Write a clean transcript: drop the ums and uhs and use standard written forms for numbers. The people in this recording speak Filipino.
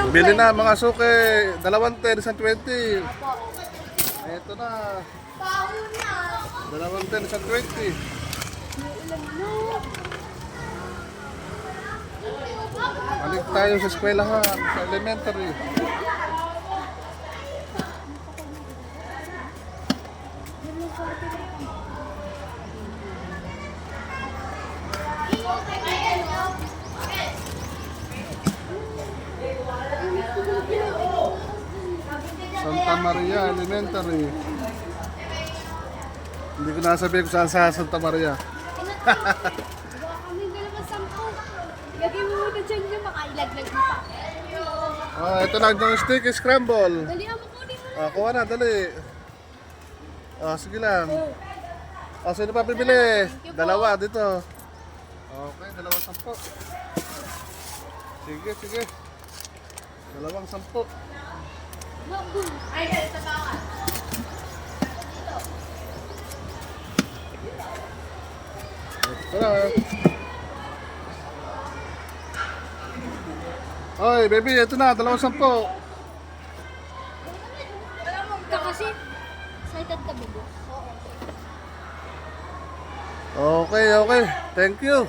Bili na mga suke. 210, isang 20. Opo. Ito na. Baho na. 210, isang 20. Ulan na. Balik tayo sa eskwelahan, sa elementary. Santa Maria Elementary. Hindi ko nasabihin kung saan sa Santa Maria. Kami dalawa 10. Lagay mo muna dyan yung makailaglag mo pa. Ito lang yung steak scramble. Dali mo kunin mo. Kuha na, dali. Sige lang. Sino pa bibili? Dalawa dito. Okay, 210. Sige, sige. 210. Ay, sa baka. Ito na. Oy, baby, ito na, 210. Ka kasi. Excited ka, baby. Okay, okay. Thank you.